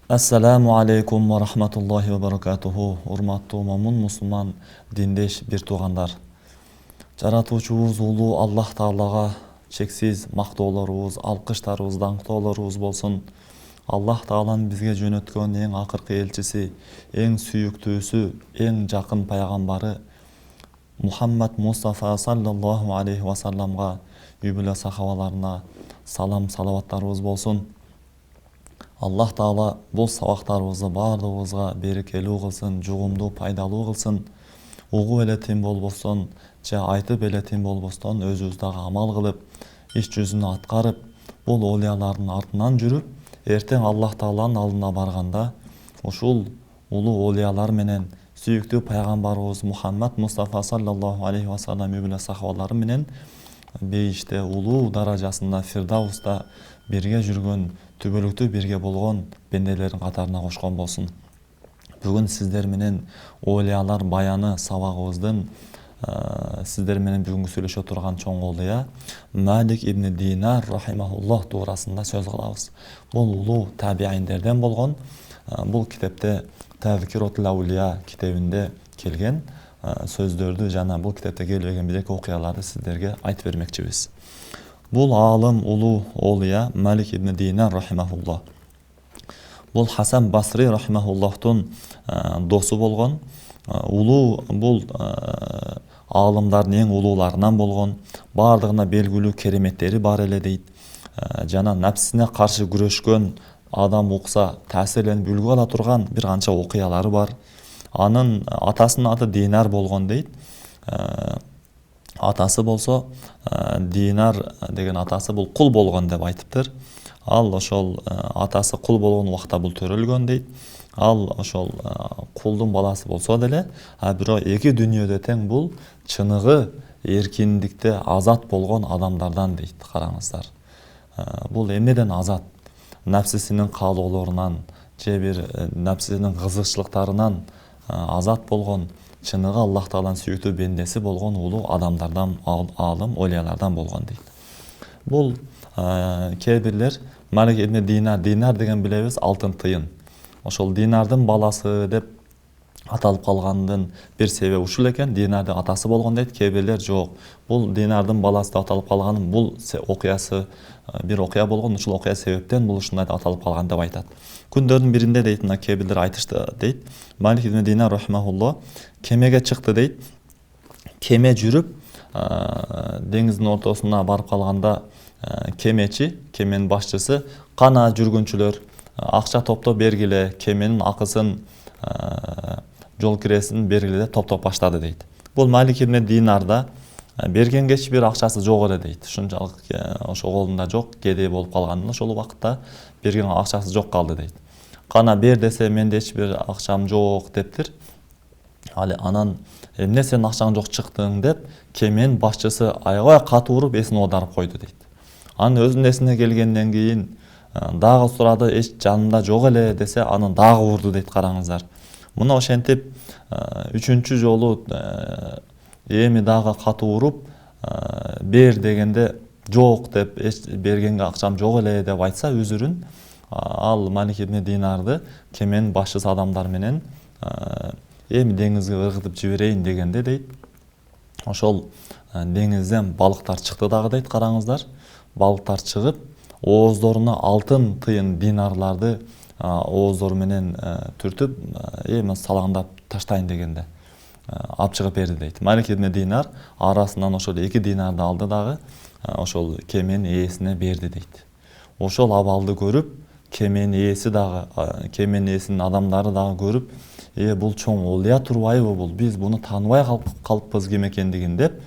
Assalamu alaikum wa rahmatullahi wa barakatuhu. Урматтуу момун мусулман диндеш бир туугандар. Жаратуучубуз улуу Аллах Таалага чексиз мактоолорубуз, алкыштарыбыз, даңктоолорубуз болсун. Аллах Тааланын бизге жөнөткөн эң акыркы элчиси, эң сүйүктүүсү, эң жакын пайгамбары Мухаммад Мустафа саллаллаху алейхи ва салламга, үй бүлө сахабаларына салам салаваттарыбыз болсун. Аллах Таала бул сабактарыбызды бардыгыбызга берекелүү кылсын, жугумдуу, пайдалуу кылсын. Угуп эле тим болбостон, же айтып эле тим болбостон өзүбүз дагы амал кылып, иш жүзүнө аткарып, бул олиялардын артынан жүрүп, эртең Аллах Тааланын алдына барганда ушул улуу олиялар менен сүйүктүү пайгамбарыбыз Мухаммад Мустафа саллаллаху алейхи ва саллам үй бүлө сахабалары менен бейиште улуу даражасында Фирдауста бирге жүргөн, түбөлүктүү бирге болгон бенделердин катарына кошкон болсун. Бүгүн сиздер менен олиялар баяны сабагыбыздын сиздер менен бүгүнкү сүйлөшө турган чоң олия Малик ибн Динар рахимахуллах туурасында сөз кылабыз. Бул улуу табииндерден болгон. Бул китепте Тазкиратул Аулия китебинде келген сөздөрдү жана бул китепте келбеген бир эки окуяларды сиздерге айтып бермекчибиз. Бул алым улуу олия Малик ибн Динар рахимахуллах. Бул Хасан Басри рахимахуллахтун досу болгон. Улуу бул алымдардын эң улууларынан болгон. Бардыгына белгилүү кереметтери бар эле дейт. Жана напсисине каршы күрөшкөн адам укса таасирленип үлгү ала турган бир канча окуялары бар. Анын атасынын аты Динар болгон дейт. Атасы болсо Динар деген атасы бул кул болгон деп айтыптыр. Ал ошол атасы кул болгон убакта бул төрөлгөн дейт. Ал ошол кулдун баласы болсо деле, бирок эки дүйнөдө тең бул чыныгы эркиндикте азат болгон адамдардан дейт. Караңыздар. Бул эмнеден азат? Напсисинин каалоолорунан, же бир напсисинин кызыкчылыктарынан азат болгон, чыныгы Аллах Тааланын сүйүктүү бендеси болгон улуу адамдардан, алым, олиялардан болгон дейт. Бул кээ бирлер Малик ибн Динар, Динар деген билебиз алтын тыйын. Ошол Динардын баласы деп аталып калгандын бир себеби ушул экен. Динардын атасы болгон дейт. Кээ бирлер жок. Бул Динардын баласы деп аталып калганын бул окуясы бир окуя болгон. Ушул окуя себептен бул ушундай аталып калган деп айтат. Күндөрдүн биринде дейт, мына кээ бирлер айтышты дейт. Малик ибн Динар рахимахуллах кемеге чыкты дейт. Кеме жүрүп деңиздин ортосуна барып калганда кемечи, кеменин башчысы кана жүргүнчүлөр акча топтоп бергиле, кеменин акысын, жол киресин бергиле деп топтоп баштады дейт. Бул Малик ибн Динарда бергенге эч бир акчасы жок эле дейт. Ушунчалык ошо колунда жок, кедей болуп калганын ошол убакытта берген акчасы жок калды дейт. Кана бер десе менде эч бир акчам жок дептир. Анан эмне сенин акчаң жок чыктың деп кеменин башчысы аябай катуу уруп эсин оодарып койду дейт. Анын өзүнүн эсине келгенден кийин дагы сурады, эч жанымда жок эле десе, анын дагы урду дейт. Караңыздар. Мына ошентип үчүнчү жолу эми дагы катуу уруп бер дегенде жок деп, эч бергенге акчам жок эле деп айтса үзүрүн, ал Малик ибн Динарды кеменин башчысы адамдар менен эми деңизге ыргытып жиберейин дегенде дейт. Ошол деңизден балыктар чыкты дагы дейт. Караңыздар. Балыктар чыгып, ооздоруна алтын тыйын динарларды ооздору менен түртүп, эми салаңдап таштайын дегенде алып чыгып берди дейт. Малик ибн Динар арасынан ошол 2 динарды алды дагы ошол кеменин ээсине берди дейт. Ошол абалды көрүп, кеменин ээси дагы, кеменин ээсинин адамдары дагы көрүп, бул чоң олия турбайбы бул? Биз буну тааныбай калыппыз ким экендигин деп,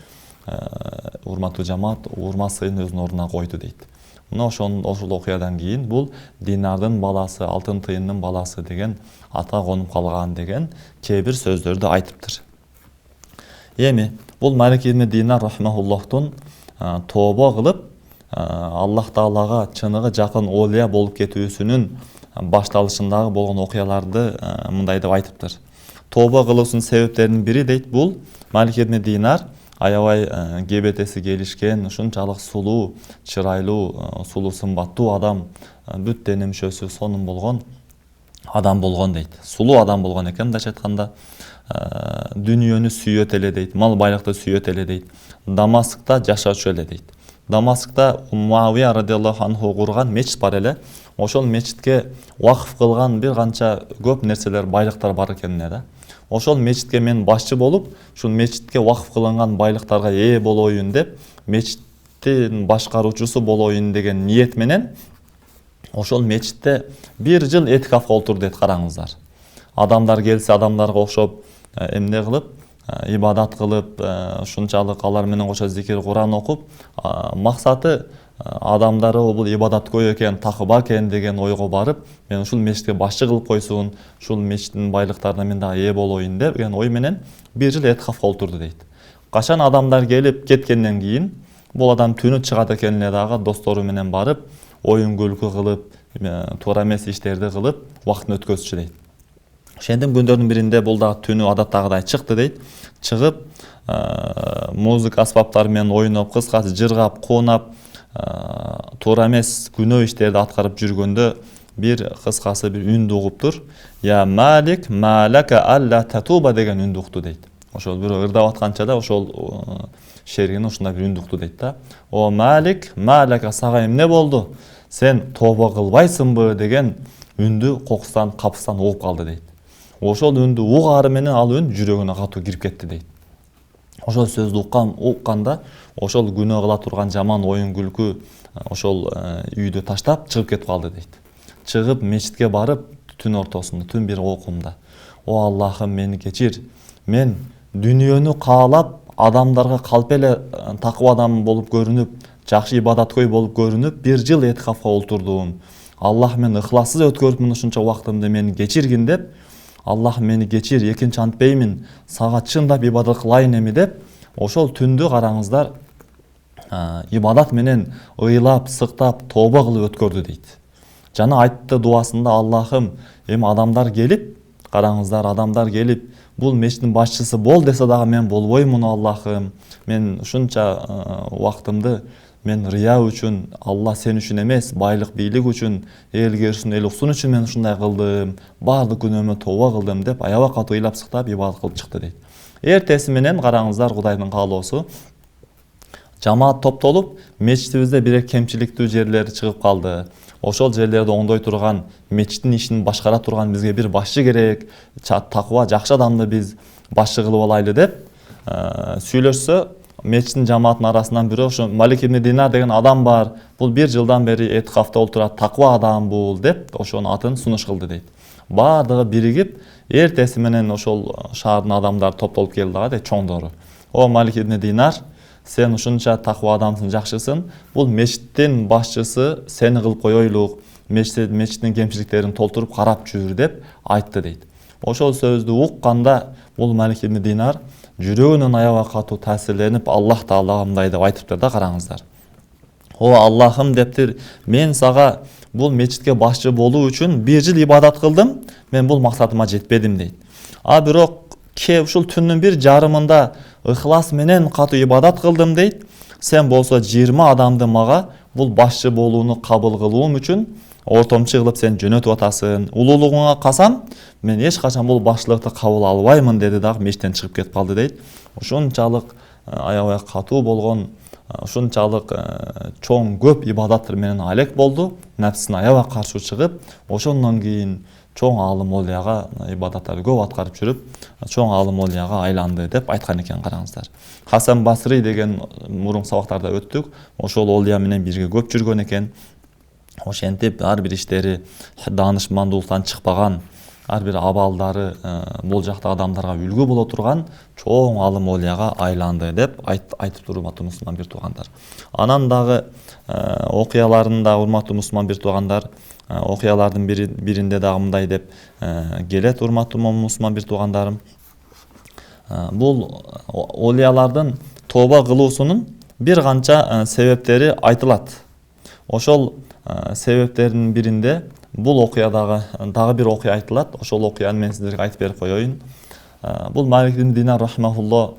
урматтуу жамаат, урмат сыйын өзүнүн ордуна койду дейт. Мына ошол окуядан кийин бул Динардын баласы, алтын тыйындын баласы деген ата конуп калган деген кээ бир сөздөрдү айтыптыр. Эми бул Малик ибн Динар рахимахуллахтун тобо кылып Аллах Таалага чыныгы жакын олия болуп кетүүсүнүн башталышындагы болгон окуяларды мындай деп айтыптыр. Тобо кылуусунун себептеринин бири дейт, бул Малик ибн Динар аябай кебетеси келишкен, ушунчалык сулуу, чырайлуу, сулуу сымбаттуу адам, бүт дене мүчөсү сонун болгон. адам болгон дейт. Сулуу адам болгон экен, мындайча айтканда. Дүнүйөнү сүйөт эле дейт, мал байлыкты сүйөт эле дейт. Дамаскта жашачу эле дейт. Дамаскта Муавия радиаллаху анху курган мечит бар эле. Ошол мечитке вакыф кылган бир канча көп нерселер, байлыктар бар экенине да. Ошол мечитке мен башчы болуп, ушул мечитке вакыф кылынган байлыктарга ээ болоюн деп, мечиттин башкаруучусу болоюн деген ниет менен ошол мечитте бир жыл этикафка отурду дейт, караңыздар. Адамдар келсе, адамдарга окшоп эмне кылып, ибадат кылып, ушунчалык алар менен кошо зикир Куран окуп, максаты адамдары бул ибадаткөй экен, такыба экен деген ойго барып, мен ушул мечитке башчы кылып койсун, ушул мечиттин байлыктарына мен дагы ээ болоюн деген ой менен бир жыл этикафка отурду дейт. Качан адамдар келип кеткенден кийин, бул адам түнү чыгат экен эле дагы достору менен барып, оюн күлкү кылып, туура эмес иштерди кылып, убактын өткөзчү дейт. Ошентип күндөрдүн биринде бул дагы түнү адаттагыдай чыкты дейт. Чыгып, музыка аспаптары менен ойноп, кыскасы жыргап, куунап, туура эмес күнөө иштерди аткарып жүргөндө бир кыскасы бир үндү угуптур. Я Малик, малака алла татуба деген үндү укту дейт. Ошол бирөө ырдап атканча да ошол шергени ушундай бир үндү укту дейт да. О Малик, малака, сага эмне болду? Сен тоба кылбайсыңбы деген үндү кокустан, капыстан угуп калды дейт. Ошол үндү угаары менен ал үн жүрөгүнө катуу кирип кетти дейт. Ошол сөздү укканда, ошол күнөө кыла турган жаман оюн күлкү ошол үйдү таштап чыгып кетип калды дейт. Чыгып мечитке барып, түн ортосунда, түн бир окумда, о Аллахым, мени кечир. Мен дүнүйөнү каалап, адамдарга калп эле такыба адам болуп көрүнүп, жакшы ибадаткөй болуп көрүнүп, бир жыл этикафка олтурдум. Аллах, мен ыхлассыз өткөрүпмүн ушунча убактымды, мени кечиргин деп, Аллах, мени кечир, экинчи антпеймин, сага чындап ибадат кылайын эми деп, ошол түндү караңыздар, ибадат менен ыйлап, сыктап, тоба кылып өткөрдү дейт. Жана айтты дуасында, Аллахым, эми адамдар келип, караңыздар, адамдар келип, бул мечиттин башчысы бол десе дагы мен болбоймун, Аллахым. Мен ушунча убактымды мен рыя үчүн, Алла сен үчүн эмес, байлык, бийлик үчүн, элге үчүн, эл уксун үчүн мен ушундай кылдым. Баардык күнөөмө тоба кылдым деп, аябай катуу ыйлап сыктап ибадат кылып чыкты дейт. Эртеси менен караңыздар, Кудайдын каалоосу, жамаат топтолуп, мечитибизде бир кемчиликтүү жерлери чыгып калды. Ошол жерлерди оңдой турган, мечиттин ишин башкара турган бизге бир башчы керек, такыба, жакшы адамды биз башчы кылып алайлы деп сүйлөшсө, мечиттин жамааттын арасынан бирөө ошо Малик ибн Динар деген адам бар. Бул бир жылдан бери этикафта олтурат, такыба адам бул деп, ошонун атын сунуш кылды дейт. Баардыгы биригип, эртеси менен ошол шаардын адамдары топтолуп келди дагы дейт, чоңдору. О Малик ибн Динар, сен ушунча такыба адамсың, жакшысың. Бул мечиттин башчысы сени кылып коелук, мечиттин кемчиликтерин толтуруп карап жүр деп айтты дейт. Ошол сөздү укканда, бул Малик ибн Динар жүрөгүнөн аябай катуу таасирленип, Аллах Таалага мындай деп айтыптыр да, караңыздар. О Аллахым дептир, мен сага бул мечитке башчы болуу үчүн бир жыл ибадат кылдым, мен бул максатыма жетпедим дейт. А бирок ушул түндүн бир жарымында ыхлас менен катуу ибадат кылдым дейт. Сен болсо 20 адамды мага бул башчы болууну кабыл кылуум үчүн ортомчу кылып сен жөнөтүп атасың. Улуулугуңа касам, мен эч качан бул башчылыкты кабыл албаймын деди дагы мечиттен чыгып кетип калды дейт. Ошончалык аябай катуу болгон, ушунчалык чоң көп ибадаттар менен алек болду, нәпсине аябай каршы чыгып, ошондон кийин чоң алым олияга ибадаттарды көп аткарып жүрүп, чоң алым олияга айланды деп айткан экен, караңыздар. Хасан Басри деген мурун сабактарда өттүк, ошол олия менен бирге көп жүргөн экен. Ошентип ар бир иштери даанышмандуулуктан чыкпаган, ар бир абалдары бул жакта адамдарга үлгү боло турган чоң алым олияга айланды деп айтып урматтуу мусулман бир туугандар. Анан дагы окуяларында урматтуу мусулман бир туугандар, окуялардын биринде дагы мындай деп келет, урматтуу мусулман бир туугандарым. Бул олиялардын тоба кылуусунун бир канча себептери айтылат. Ошол себептердин биринде бул окуядагы дагы бир окуя айтылат. Ошол окуяны мен сиздерге айтып берип коеюн. Бул Малик ибн Динар рахмахулло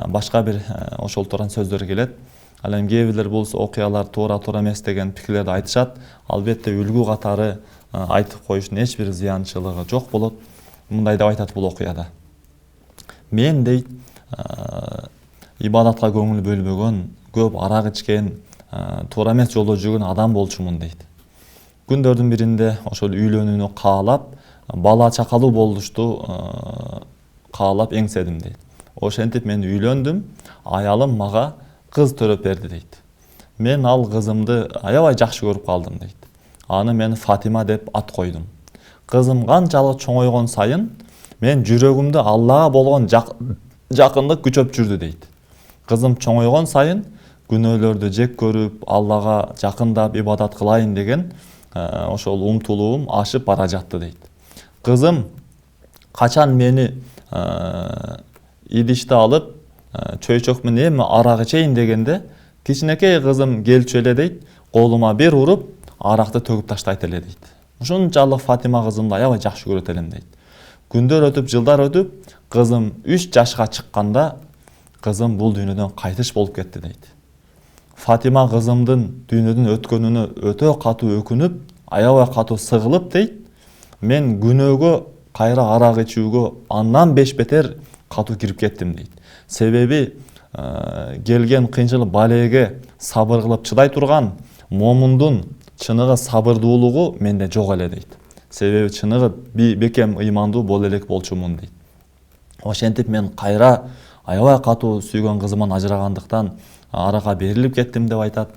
башка бир ошол турган сөздөр келет. Ал эми кээ бирлер бул окуялар туура эмес деген пикирлерди айтышат. Албетте үлгү катары айтып коюштун эч бир зыянчылыгы жок болот. Мындай деп айтат бул окуяда. Мен дейт ибадатка көңүл бөлбөгөн, көп арак ичкен, туура эмес жолдо жүргөн адам болчумун дейт. Күндөрдүн биринде ошол үйлөнүүнү каалап, бала чакалуу болушту каалап эңседим дейт. Ошентип мен үйлөндүм, аялым мага кыз төрөп берди дейт. Мен ал кызымды аябай жакшы көрүп калдым дейт. Аны мен Фатима деп ат койдум. Кызым канчалык чоңойгон сайын мен жүрөгүмдө Аллага болгон жакындык күчөп жүрдү дейт. Кызым чоңойгон сайын күнөөлөрдү жек көрүп, Аллага жакындап ибадат кылайын деген ошол умтулуум ашып бара жатты дейт. Кызым качан мени идишти алып чөйчөк менен эми арак ичейин дегенде, кичинекей кызым келчү эле дейт, колума бир уруп, аракты төгүп таштайт эле дейт. Ушунчалык Фатима кызымды аябай жакшы көрөт элем дейт. Күндөр өтүп, жылдар өтүп, кызым 3 жашка чыкканда, кызым бул дүйнөдөн кайтыш болуп кетти дейт. Фатима кызымдын дүйнөдөн өткөнүнө өтө катуу өкүнүп, аябай катуу сыгылып дейт. Мен күнөөгө, кайра арак ичүүгө андан 5 бетер катуу кирип кеттим дейт. Себеби келген кыйынчылык балеге сабыр кылып чыдай турган момундун чыныгы сабырдуулугу менде жок эле дейт. Себеби чыныгы бекем ыймандуу боло элек болчумун дейт. Ошентип мен кайра аябай катуу сүйгөн кызымдан ажырагандыктан аракка берилип кеттим деп айтат.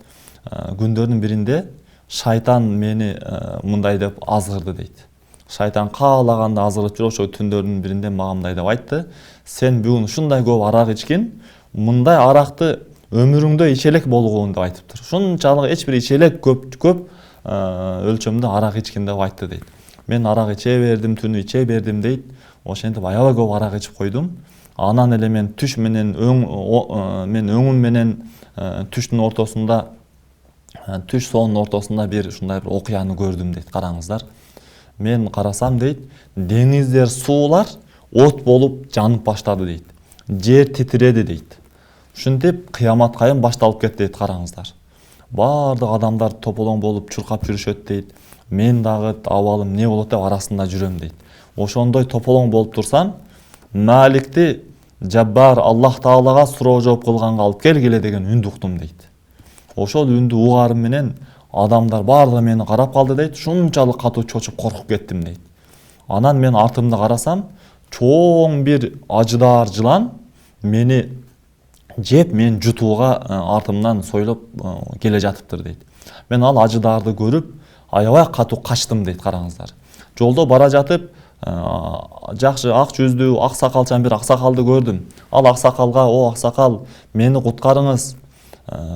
Күндөрдүн биринде шайтан мени мындай деп азгырды дейт. Шайтан каалаганда азгырып жүрүп, ошо түндөрдүн биринде мага мындай деп айтты: "Сен бүгүн ушундай көп арак ичкин, мындай аракты өмүрүңдө ичелек болгон" деп айтыптыр. Ушунчалык эч бир ичелек көп өлчөмдө арак ичкин деп айтты дейт. Мен арак иче бердим, түнү иче бердим дейт. Ошентип аябай көп арак ичип койдум. Анан эле мен түш менен өңүм менен түштүн ортосунда, түш сонунун ортосунда бир ушундай бир окуяны көрдүм дейт. Караңыздар. Мен карасам дейт, деңиздер, суулар от болуп жанып баштады дейт. Жер титиреди дейт. Ушинтип кыямат кайым башталып кетти дейт. Караңыздар. Бардык адамдар тополоң болуп чуркап жүрүшөт дейт. Мен дагы абалым не болот деп арасында жүрөм дейт. Ошондой тополоң болуп турсам, Маликти Жаббар Аллах Таалага суроо жооп кылганга алып келгиле деген үндү уктум дейт. Ошол үндү угарым менен адамдар бардыгы мени карап калды дейт. Шунчалык катуу чочуп коркуп кеттим дейт. Анан мен артымда карасам, чоң бир ажыдаар жылан мени жеп, мен жутууга артымдан сойлоп келе жатыптыр дейт. Мен ал ажыдаарды көрүп, аябай катуу качтым дейт. Караңыздар. Жолдо бара жатып, жакшы ак жүздүү, ак сакалчан бир аксакалды көрдүм. Ал аксакалга: "О аксакал, мени куткарыңыз,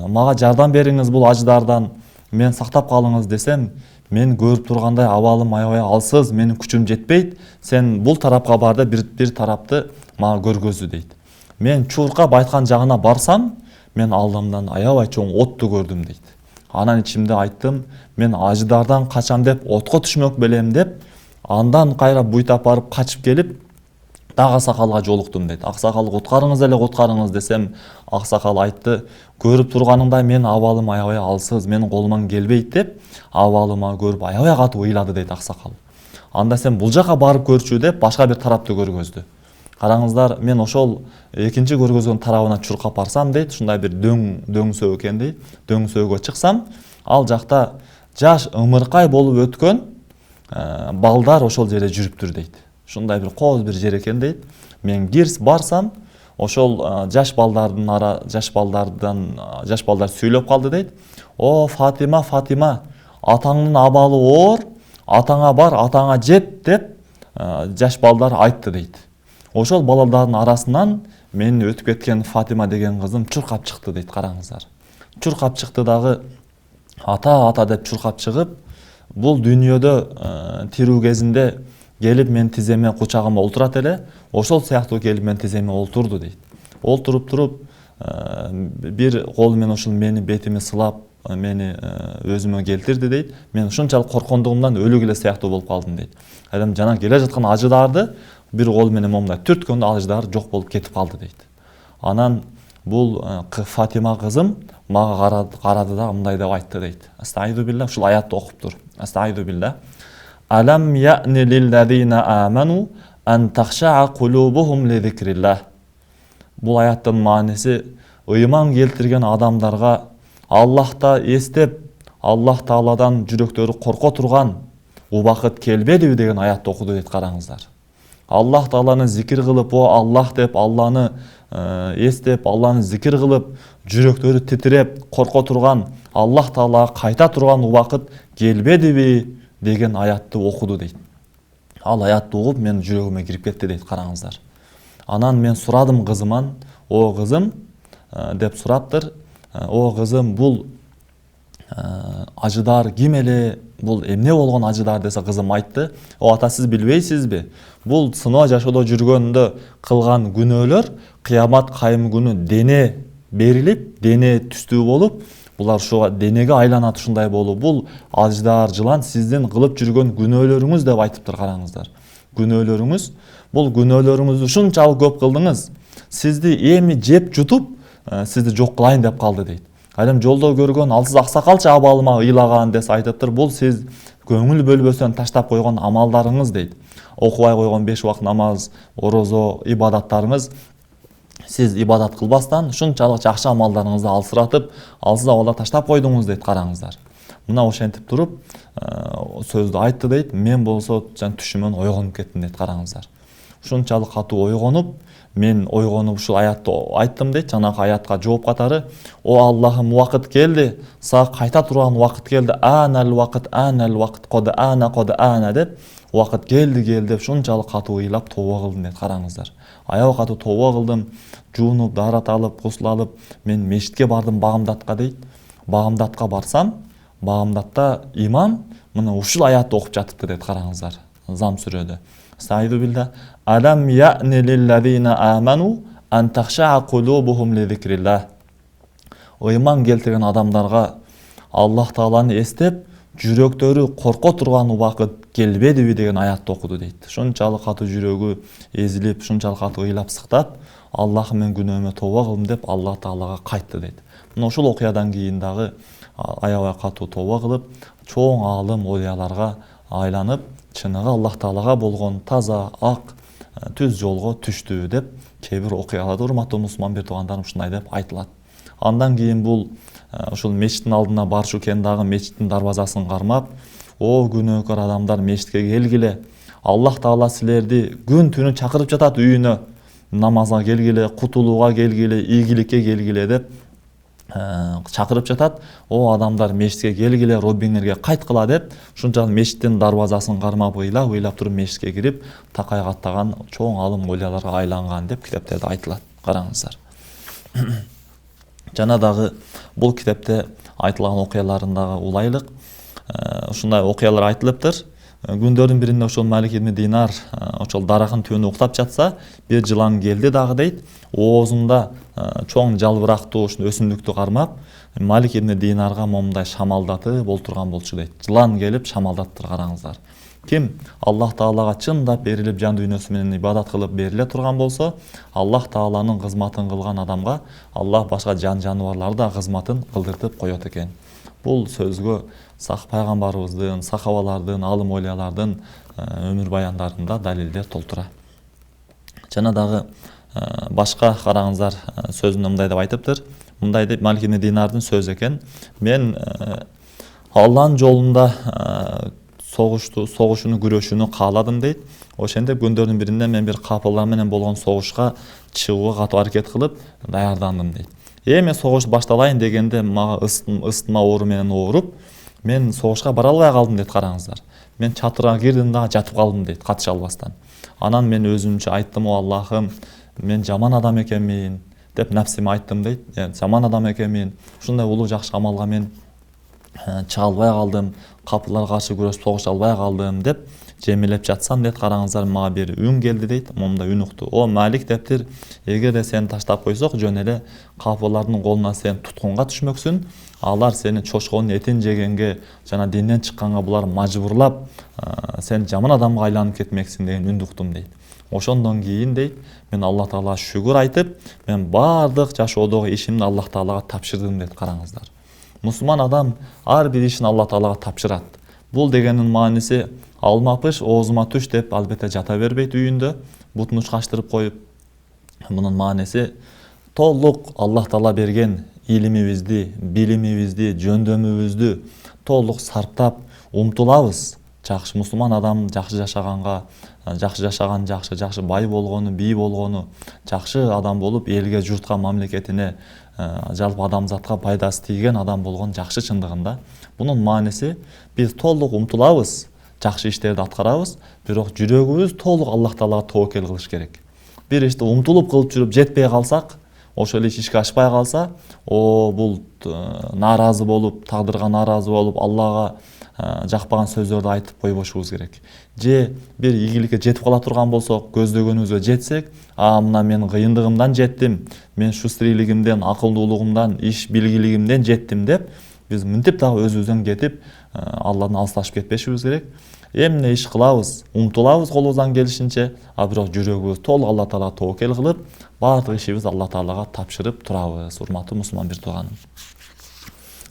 мага жардам бериңиз бул ажыдардан, мен сактап калыңыз" десем, "Мен көрүп тургандай абалым аябай алсыз, менин күчүм жетпейт, сен бул тарапка бар" деп бир тарапты мага көргөздү дейт. Мен чуркап айткан жагына барсам, мен алдымдан аябай чоң отту көрдүм дейт. Анан ичимде айттым: "Мен ажыдардан качам деп отко түшмөк белем" деп, андан кайра буйтап барып качып келип, дагы аксакалга жолуктум дейт. "Аксакал, куткарыңыз эле, куткарыңыз" десем, аксакал айтты: "Көрүп турганыңдай мен абалым аябай алсыз, менин колуман келбейт" деп, абалыма көрүп аябай катуу ыйлады дейт аксакал. Анда "Сен бул жака барып көрчү" деп башка бир тарапты көргөздү. Караңыздар, мен ошол экинчи көргөзгөн тарабына чуркап барсам дейт, ушундай бир дөңсөө экен дейт. Дөңсөөгө чыксам, ал жакта жаш ымыркай болуп өткөн балдар ошол жерде жүрүптүр дейт. Ушундай бир кооз бир жер экен дейт. Мен барсам, ошол жаш балдар сүйлөп калды дейт. "О Фатима, Фатима, атаңдын абалы оор, атаңа бар, атаңа жет" деп жаш балдар айтты дейт. Ошол балдардын арасынан менин өтүп кеткен Фатима деген кызым чуркап чыкты дейт. Караңыздар. Чуркап чыкты дагы, ата деп чуркап чыгып, бул дүйнөдө тирүү кезинде келип мен тиземе, кучагыма олтурат эле, ошол сыяктуу келип мен тиземе олтурду дейт. Олтуруп туруп, бир колу менен ошол мени бетими сылап, мени өзүмө келтирди дейт. Мен ушунчалык коркондугумдан өлүгүлө сыяктуу болуп калдым дейт. Адам жана келе жаткан ажыдаарды бир колу менен момундай түрткөндө ал ажыдаар жок болуп кетип калды дейт. Анан бул Фатима кызым мага карады да мындай деп айтты дейт. Астайду билла, ушул аятты окуп тур. Астайду билла. Alam ya'ni lillezina amanu an takhsha'a qulubuhum li zikrillah. Бұл аяттың манisi ыйман келтірген адамдарға Аллахта естеп, Аллах Тааладан жүректері қорқо тұрған убақыт келбеді деген аятты оқыды дейді, қараңыздар. Аллах Тааланы зикір қылып, о Аллах деп Алланы естеп, Алланы зикір қылып, жүректері титіреп, қорқо тұрған, Аллах Таалаға қайта тұрған убақыт келбеді деген аятты оқыды дейді. Ал аятты оқып, мен жүрегіме кіріп кетті дейді, қараңыздар. Анан мен сұрадым қызыман, о қызым деп сұраптыр, о қызым, бұл ажыдар ким эле, бұл эмне болгон ажыдар десе, қызым айтты, о ата, сіз билбейсиз бе? Бұл сыноо жашоодо жүргөндө кылган күнөөлөр кыямат кайым күнү дене берилип, дене түстүү болуп, булар ушуга денеге айланат, ушундай болуп, бул ажыдар, жылан сиздин кылып жүргөн күнөөлөрүңүз деп айтыптыр, караңыздар. Күнөөлөрүңүз, бұл күнөөлөрүңүздү ушунчалык көп кылдыңыз, сизди эми жеп жутуп, сизди жок кылайын деп калды дейт. Айрым жолдо көргөн алсыз аксакалчы абалыма ыйлаган десе айтыптыр, бул сиз көңүл бөлбөстөн таштап койгон амалдарыңыз дейт. Окубай койгон 5 убак намаз, орозо, ибадаттарыңыз, сиз ибадат кылбастан ушунчалык жакшы амалдарыңызды алсыратып, алсыз абалда таштап койдуңуз дейт, караңыздар. Мына ошентип туруп сөздү айтты дейт. Мен болсо түшүмөн ойгонуп кеттим дейт, караңыздар. Ушунчалык катуу ойгонуп, мен ойгонуп ушул аятты айттым дейт. Жанагы аятка жооп катары, о Аллахым, убакыт келди, сага кайта турган убакыт келди. Анал вакыт, код ана деп, убакыт келди деп ушунчалык катуу ыйлап тооба кылдым дейт, караңыздар. Аябай катуу тооба кылдым, жуунуп, даарат алып, гусул алып, мен мешитке бардым, Багымдатка дейт. Багымдатка барсам, Багымдатта имам мына ушул аятты окуп жатыпты дейт, караңыздар. Зам сүрөдө. Стаиду билла. Алам я'ни лиллазина аману ан тахша'a кулубухум ли зикрилlah. Ыйман келтирген адамдарга Аллах Тааланы эстеп, жүрөктөрү корко турган убакыт келбедиби деген аятты окуду дейт. Ушунчалык катуу жүрөгү эзилип, ушунчалык катуу ыйлап сыктап, Аллах, мен күнөөмө тооба кылдым деп Аллах Таалага кайтты дейт. Мына ушул окуядан кийин дагы аябай катуу тооба кылып, чоң аалым олияларга айланып, чыныгы Аллах Таалага болгон таза, ак, түз жолго түштү деп кээ бир окуяларда, урматтуу мусулман бир туугандарым, ушундай деп айтылат. Андан кийин бул ушул мечиттин алдына барчу экен, дагы мечиттин дарбазасын кармап, о күнөөкөр адамдар, мечитке келгиле, Аллах Таала силерди күн түнү чакырып жатат үйүнө, намазга келгиле, кутулууга келгиле, ийгиликке келгиле деп чакырып жатат. О адамдар, мешитке келгиле, Роббиңерге кайткыла деп, ушунчалык мешиттин дарбазасын кармап ыйлап туруп мешитке кирип, такай каттаган чоң алым олияларга айланган деп китептерде айтылат, караңыздар. Жана дагы бул китепте айтылган окуяларын дагы улайлык, ушундай окуялар айтылыптыр. Күндөрдүн биринде ошол Малик ибн Динар ошол дарактын түбүндө уктап жатса, бир жылан келди дагы дейт. Оозунда чоң жалбырактуу ушул өсүмдүктү кармап, Малик ибн Динарга момундай шамалдатып олтурган болчу дейт. Жылан келип шамалдаттыр, караңыздар. Ким Аллах Таалага чындап берилип, жан дүйнөсү менен ибадат кылып бериле турган болсо, Аллах Тааланын кызматын кылган адамга Аллах башка жан жаныбарларды да кызматын кылдыртып коет экен. Бул сөзгө пайгамбарыбыздын, сахабалардын, алым олиялардын өмүр баяндарында далилдер толтура. Жана дагы башка караңыздар, сөзүндө мындай деп айтыптыр. Мындай деп, Малик ибн Динардын сөзү экен. Мен Алланын жолунда согушууну, күрөшүүнү кааладым дейт. Ошентип күндөрдүн биринде мен бир капылдар менен болгон согушка чыгууга катуу аракет кылып даярдандым дейт. Эми согуш башталайын дегенде мага ыстма оору менен ооруп, мен согушка бара албай калдым дейт, караңыздар. Мен чатырга кирдим да жатып калдым дейт, катыша албастан. Анан мен өзүмчө айттым, о Аллахым, мен жаман адам экенмин деп напсиме айттым дейт. Жаман адам экенмин, ушундай улуу жакшы амалга мен чыга албай калдым, капыларга каршы күрөшүп согуша албай калдым деп жемилеп жатсам дейт, караңыздар, мага бир үн келди дейт. Момундай үн укту. О Малик дептир, эгерде сени таштап койсок, жөн эле капылардын колуна сен туткунга түшмөксүн. Алар сени чочконун этин жегенге, жана динден чыкканга булар мажбурлап, сен жаман адамга айланып кетмексиң деген үндү уктум дейт. Ошондон кийин дейт, мен Аллах Таалага шүгүр айтып, мен бардык жашоодогу ишимди Аллах Таалага тапшырдым дейт, караңыздар. Мусулман адам ар бир ишин Аллах Таалага тапшырат. Бул дегенин мааниси алма пыш оозума түш деп албетте жата бербейт үйүндө бутун учкаштырып коюп. Мунун маанеси толук Аллах Таала берген илимибизди, билимибизди, жөндөмүбүздү толук сарптап умтулабыз. Жакшы мусулман адам жакшы жашаганга, жакшы бай болгону, бий болгону, жакшы адам болуп элге, журтка, мамлекетине, жалпы адамзатка пайдасы тийген адам болгон жакшы чындыгында. Бунун маанеси биз толук умтулабыз, жакшы иштерди аткарабыз, бирок жүрөгүбүз толук Аллах Таалага тобокел кылыш керек. Бир ишти умтулуп кылып жүрүп жетпей калсак, ошол иш ишке ашпай калса, бул нааразы болуп, тагдырга нааразы болуп, Аллага жакпаган сөздөрдү айтып койбошубуз керек. Же бир ийгиликке жетип кала турган болсок, көздөгөнүбүзгө жетсек, мына мен кыйындыгымдан жеттим, мен шустрилигимден, акылдуулугумдан, иш билгилигимден жеттим деп, биз мынтип дагы өзүбүздөн кетип, Алладан алысташып кетпешибиз керек. Эмне иш кылабыз, умтулабыз колубуздан келишинче, бирок жүрөгүбүз толук Алла Таалага тобокел кылып, баардык ишибиз Алла Таалага тапшырып турабыз. Урматтуу мусулман бир тууганым.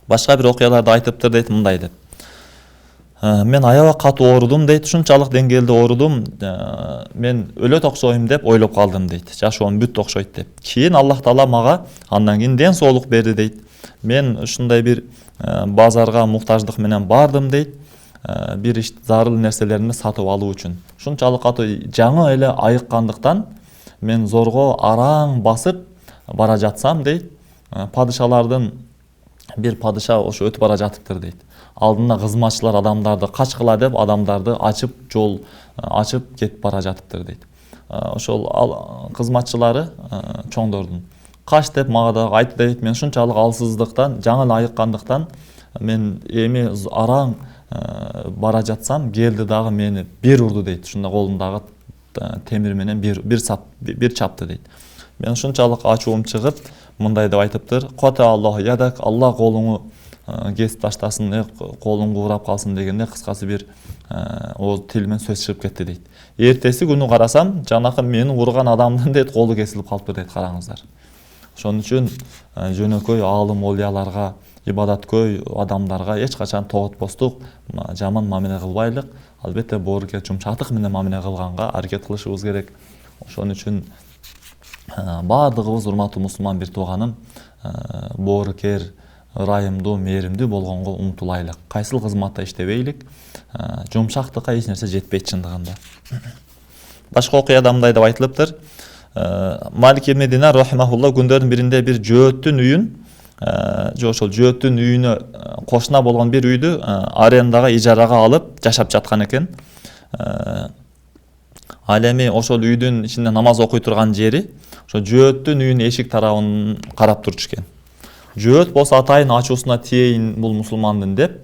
Башка бир окуяларды айтыптыр дейт, мындай деп. Мен аябай катуу оорудум дейт, ушунчалык деңгээлде оорудум, мен өлөт окшойм деп ойлоп калдым дейт. Жашоом бүттү окшойт деп. Кийин Аллах Таала мага андан кийин ден соолук берди дейт. Мен ушундай бир базарга муктаждык менен бардым дейт. Бир иш зарыл нерселерди сатып алуу үчүн. Ушунчалык катуу жаңы эле айыккандыктан мен зорго араң басып бара жатсам дейт. Падышалардын бир падыша ошо өтүп бара жатыптыр дейт. Алдында кызматчылар адамдарды качкыла деп адамдарды жол ачып кетип бара жатыптыр дейт. Ошол кызматчылары чоңдордун кач деп мага да айтты дейт. Мен ушунчалык алсыздыктан, жаңы эле айыккандыктан мен эми араң бара жатсам келди дагы мени бир урду дейт. Ушунда колундагы темир менен бир чапты дейт. Мен ушунчалык ачуум чыгып мындай деп айтыптыр: "Кота Аллах ядак, Алла колуңу кесип таштасын, колуң куурап калсын" дегенде кыскасы бир тил менен сөз чыгып кетти дейт. Эртеси күнү карасам, жанакы мени урган адамдын дейт колу кесилип калыптыр дейт, караңыздар. Ошон үчүн жөнөкөй аалым олияларга, ибадаткөй адамдарга эч качан тоготпостук, жаман мамиле кылбайлык, албетте боорукер жумшактык менен мамиле кылганга аракет кылышыбыз керек. Ошон үчүн баардыгыбыз, урматтуу мусулман бир тууганым, боорукер, ырайымдуу, мээримдүү болгонго умтулайлык. Кайсыл кызматта иштебейлик, жумшактыкка эч нерсе жетпейт чындыгында. Башка окуяда мындай деп айтылыптыр: Малик ибн Динар рахимахулла күндөрдүн биринде бир жөөттүн үйүн, ошол жөөттүн үйүнө кошуна болгон бир үйдү арендага, ижарага алып жашап жаткан экен. Ал эми ошол үйдүн ичинде намаз окуй турган жери ошо жөөттүн үйүнүн эшик тарабын карап турчу экен. Жөөт болсо атайын ачуусуна тиейин бул мусулмандын деп,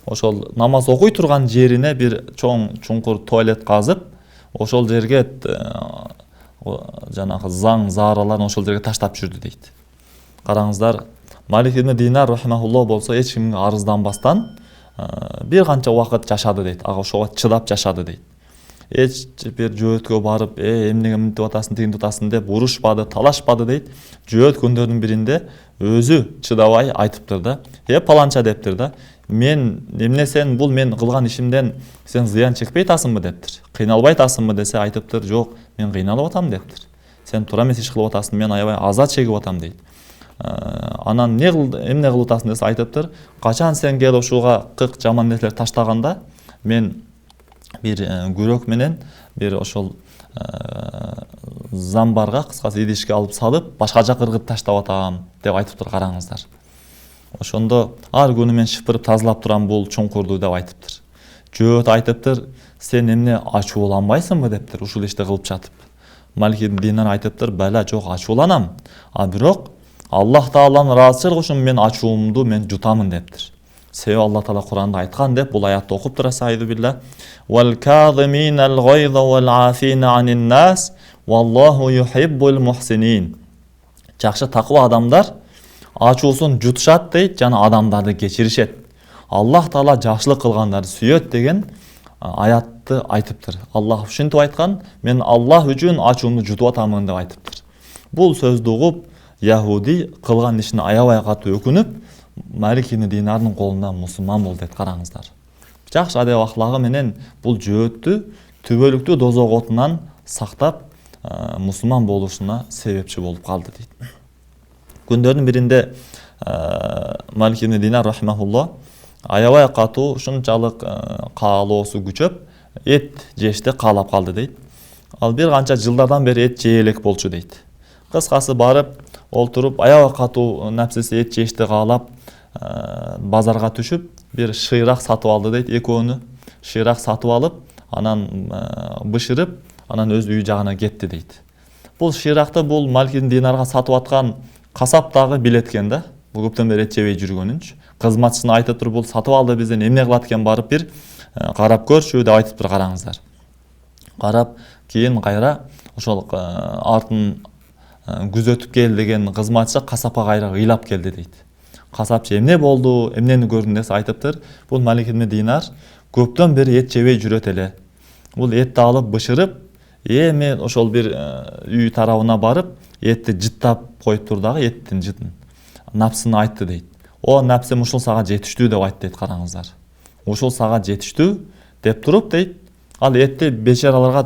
ошол намаз окуй турган жерине бир чоң чуңкур туалет казып, ошол жерге жанагы заң заараларын ошол жерге таштап жүрдү дейт. Караңыздар, Малик ибн Динар рахимахуллах болсо эч кимге арызданбастан бир канча убакыт жашады дейт. Ошого чыдап жашады дейт. Эч бир жөөткө барып, эмнеге мынтип атасың, тигинтип атасың деп урушпады, талашпады дейт. Жөөт күндөрдүн биринде өзү чыдабай айтыптыр да: "Паланча" дептир да. "Мен эмне сен бул мен кылган ишимден сен зыян чекпей атасыңбы" дептир. "Кыйналбай атасыңбы" десе айтыптыр: "Жок, мен кыйналып атам" дептир. "Сен туура эмес иш кылып атасың, мен аябай азат чегип атам" дейт. Анан эмне кылып атасың десе айтыптыр: "Качан сен келип ушуга кырк жаман нерселерди таштаганда, мен бир күрөк менен бир ошол замбарга, кыскасы идишке алып салып, башка жака ыргытып таштап атам" деп айтыптыр, караңыздар. Ошондо ар күнү мен шыпырып тазалап турам бул чуңкурду деп айтыптыр. Жөөт айтыптыр: "Сен эмне ачууланбайсыңбы" дептир, ушул ишти кылып жатып. Малик ибн Динар айтыптыр: "Бала, жок, ачууланам. Бирок Аллах Тааланын ыраазычылыгы үчүн мен ачуумду мен жутамын" дептир. Себеби Алла Таала Куранда айткан деп бул аятты окуп турасыз, айду билла. "Вал казиминал гайза вал афина анин нас, валлаху юхиббул мухсинин." Жакшы такыба адамдар ачуусун жутушат дейт, жана адамдарды кечиришет. Аллах Таала жакшылык кылгандарды сүйөт деген аятты айтыптыр. Аллах ушинтип айткан: "Мен Аллах үчүн ачуумду жутуп атамын" деп айтыптыр. Бул сөздү угуп, Яхуди кылган ишине аябай катуу өкүнүп, Малик ибн Динардын колунда мусулман болду дейт, караңыздар. жакшы адеп аклагы менен бул жөөттү түбөлүктүү дозок отунан сактап мусулман болушуна себепчи болуп калды дейт. Күндөрдүн биринде Малик ибн Динар рахимахуллах аябай катуу ушунчалык каалоосу күчөп эт жешти каалап калды дейт. Ал бир канча жылдардан бери эт жей элек болчу дейт. Кыскасы барып олтуруп аябай катуу напсиси эт жешти каалап базарга түшүп бир шыйрак сатып алды дейт. Экөөнү шыйрак сатып алып анан бышырып анан өз үй жагына кетти дейт. Бул шыйракты бул Малик ибн Динарга сатып аткан касап дагы билет экен да. Бул көптөн бери эт жебей жүргөнүнчү. Кызматчысына айтып бул сатып алды бизден эмне кылат экен барып бир карап көрчү деп айтыптыр, караңыздар. Карап кийин кайра ошол артын күзөтүп кел деген кызматчы касапка кайра ыйлап келди дейт. Касапчы эмне болду, эмнени көрдүң десе айтыптыр, бул Малик ибн Динар көптөн бери эт жебей жүрөт эле. Бул этти алып бышырып, мен ошол бир үй тарабына барып, этти жыттап коюптур дагы эттин жытын. Напсыны айтты дейт. О, напсым ушул сага жетиштүү деп айтты дейт, караңыздар. Ушул сага жетиштүү деп туруп дейт, ал этти бечараларга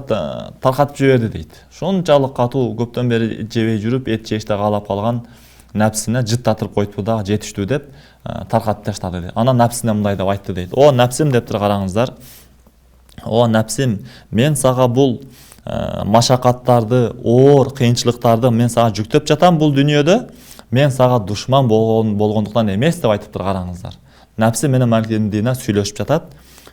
таркатып жиберди дейт. Ошончалык катуу көптөн бери жебей жүрүп эт жешти каалап калган напсисине жыттатырып коюптур дагы жетиштүү деп таркатып таштады дейт. Анан напсисине мындай деп айтты дейт. О, напсим дептир, караңыздар. О, напсим, мен сага бул машакаттарды, оор кыйынчылыктарды мен сага жүктөп жатам бул дүйнөдө. Мен сага душман болгондуктан эмес деп айтыптыр, караңыздар. Напси менен Малик ибн Динар сүйлөшүп жатат.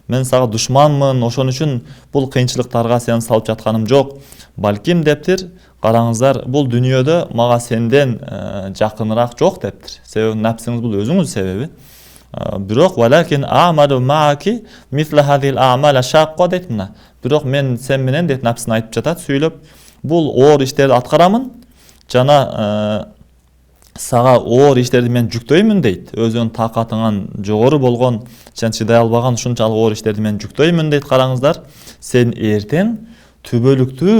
Мен сага душманмын, ошон үчүн бул кыйынчылыктарга сени салып жатканым жок. Балким дептир, караңыздар, бул дүйнөдө мага сенден жакыныраак жок дептир. Себеби напсиңиз бул өзүңүз себеби. Бирок валакин амалу мааки мисла хазил а'мала шакка дейт мына. Бирок мен сен менен дейт, напсини айтып жатат, сүйлөп, бул оор иштерди аткарамын. Жана сага оор иштерди мен жүктөймүн дейт. Өзүнүн такатыңан жогору болгон, сен чыдай албаган ушунчалык оор иштерди мен жүктөймүн дейт, караңыздар. Сен эртең түбөлүктүү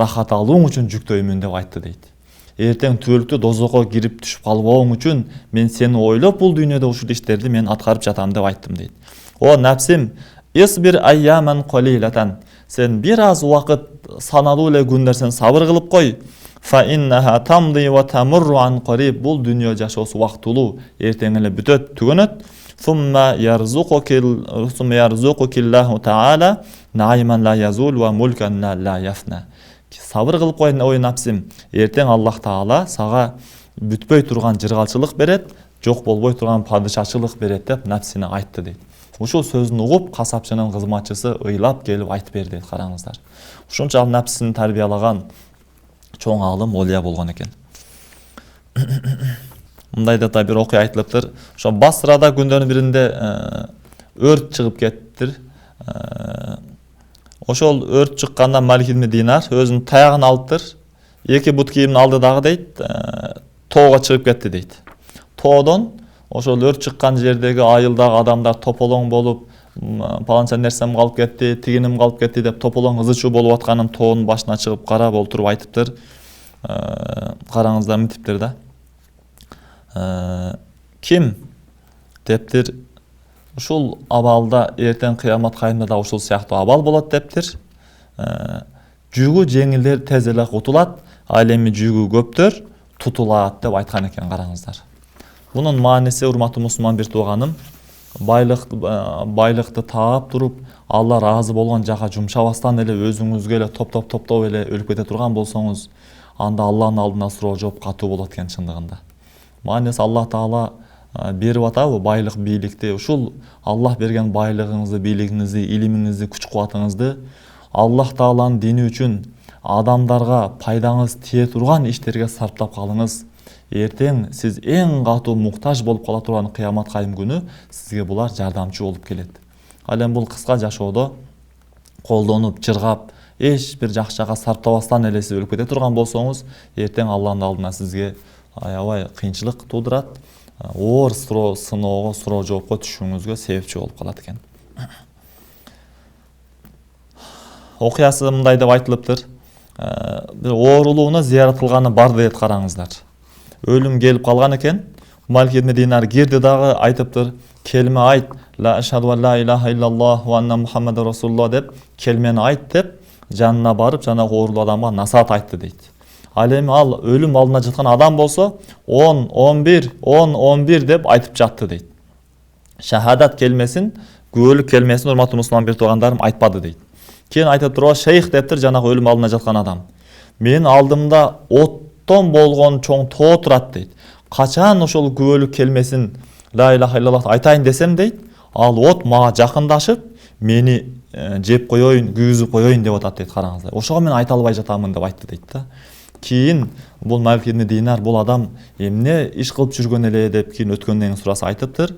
рахат алууң үчүн жүктөймүн деп айтты дейт. Эртең түбөлүктүү дозокко кирип түшүп калбооң үчүн мен сени ойлоп бул дүйнөдө ушул иштерди мен аткарып жатам деп айттым дейт. О, напсим, исбир айяман қалилатан. Сен бир аз убакыт, саналуу эле күндөр сен сабыр кылып кой. Фа иннаха тамди ва тамурру ан қариб. Бул дүйнө жашоосу убактылуу, эртең эле бүтөт, түгөнөт. Сумма ярзукукиллаху таала наиман ла язул ва мулкан ла яфна. Сабыр кылып кой, ой напсим, эртең Аллах таала сага бүтпөй турган жыргалчылык берет, жок болбой турган падышачылык берет деп напсине айтты дейт. Ушул сөзүн угуп, касапчынын кызматчысы ыйлап келип айтып берди дейт, караңыздар. Ушунчалык напсисин тарбиялаган чоң алым олия болгон экен. Мындай да бир окуя айтылыптыр. Ошо Басрада күндөрдүн биринде өрт чыгып кеттир. Ошол өрт чыкканда Малик ибн Динар өзүнүн таягын алыптыр. Эки бут кийимин алды дагы дейт, тоого чыгып кетти дейт. Тоодон ошол өрт чыккан жердеги айылдагы адамдар тополоң болуп, паланча нерсем калып кетти, тигиним калып кетти деп тополоң ызы чуу болуп атканын тоонун башына чыгып карап олтуруп айтыптыр. Караңыздар мынтиптир да. Ким дептир, ушул абалда эртең кыямат кайымда да ушул сыяктуу абал болот дептир. Жүгү жеңилдер тез эле кутулат, ал эми жүгү көптөр тутулат деп айткан экен, караңыздар. Бунун мааниси, урматтуу мусулман бир тууганым, байлыкты таап туруп, Алла разы болгон жака жумшабастан эле өзүңүзгө эле топтоп эле өлүп кете турган болсоңуз, анда Алланын алдында суроо жооп катуу болот экен чындыгында. Мааниси, Аллах таала берип атабы байлык, бийликти, ушул Аллах берген байлыгыңызды, бийлигиңизди, илимиңизди, күч кубатыңызды Аллах тааланын дини үчүн адамдарга пайдаңыз тие турган иштерге сарптап калыңыз. Эртең сиз эң катуу муктаж болуп кала турган кыямат кайым күнү сизге булар жардамчы болуп келет. Ал эми бул кыска жашоодо колдонуп, чыргап, эч бир жакшы жака сарптабастан эле сиз өлүп кете турган болсоңуз, эртең Алланын алдына сизге аябай кыйынчылык туудурат, оор сыноого, суроо жоопко түшүүңүзгө себепчи болуп калат экен. Окуясы мындай деп айтылыптыр. Бир оорулууну зыярат кылганы бар дейт, караңыздар. Өлүм келип калган экен. Малик ибн Динар кирди дагы айтыптыр. kelime ayt, la eşhedü en la ilahe illallah ve enne Muhammed Resulullah dep, kelmeni ayt dep, janına barıp janagı oorulu adamga nasihat aytты дейт. Ал эми ал өлүм алдына жаткан адам болсо 10, 11, 10, 11 деп айтып жатты дейт. Шахадат келмесин, күбөлүк келмесин урматтуу мусулман бир туугандарым айтпады дейт. Кийин айтып турган шейх дептир жанагы өлүм алдына жаткан адам. Менин алдымда оттон болгон чоң тоо турат дейт. Качан ошол күбөлүк келмесин ла илаха иллаллах айтайын десем дейт, ал от мага жакындашып, мени жеп коёюн, күйгүзүп коёюн деп атат дейт, караңыздар. Ошого мен айта албай жатамын деп айтты дейт да. Кийин бул Малик ибн Динар бул адам эмне иш кылып жүргөн эле деп кийин өткөндөн сураса айтыптыр.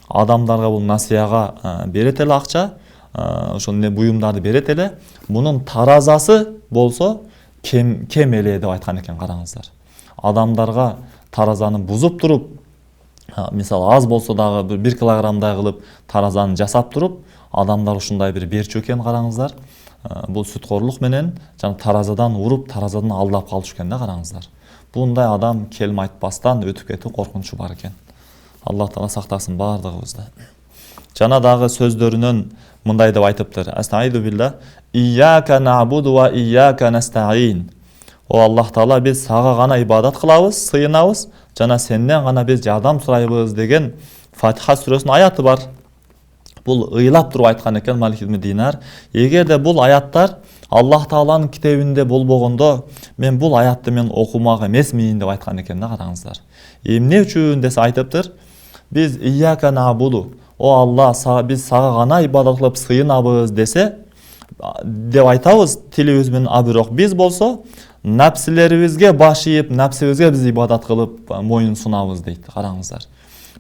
Адамдарга бул насыяга берет эле акча, ошол буюмдарды берет эле. Мунун таразасы болсо кем эле деп айткан экен, караңыздар. Адамдарга таразаны бузуп туруп, мисалы аз болсо дагы 1 килограммдай кылып таразаны жасап туруп, адамдар ушундай бир берчү экен, караңыздар. Бул сүткорлук менен жана таразадан уруп, таразадан алдап калыш экен да, караңыздар. Bunday adam kelme айтпастан өтүп кетүү коркунучу бар экен. Аллах Таала сактасын бардыгыбызды. Жана дагы сөздөрүнөн мындай деп айтыптыр. Астаиду билла, iyяка набуду ва iyяка настаин. О Аллах Таала, биз сага гана ибадат кылабыз, сыйынабыз, жана сенден гана биз жардам сурайбыз деген Фатиха сүрөсүнүн аяты бар. Бул ыйлап туруп айткан экен Малик ибн Динар. Эгерде бул аяттар Аллах Тааланын китебинде болбогондо, мен бул аятты мен окумак эмесмин деп айткан экен да, караңыздар. Эмне үчүн десе айтыптыр. Биз iyяка набуду, о Алла, биз сага гана ибадат кылып сыйынабыз десе деп айтабыз тилибиз менен, а бирок биз болсо напсилерибизге баш ийип, напсибизге биз ибадат кылып моюн сунабыз дейт, караңыздар.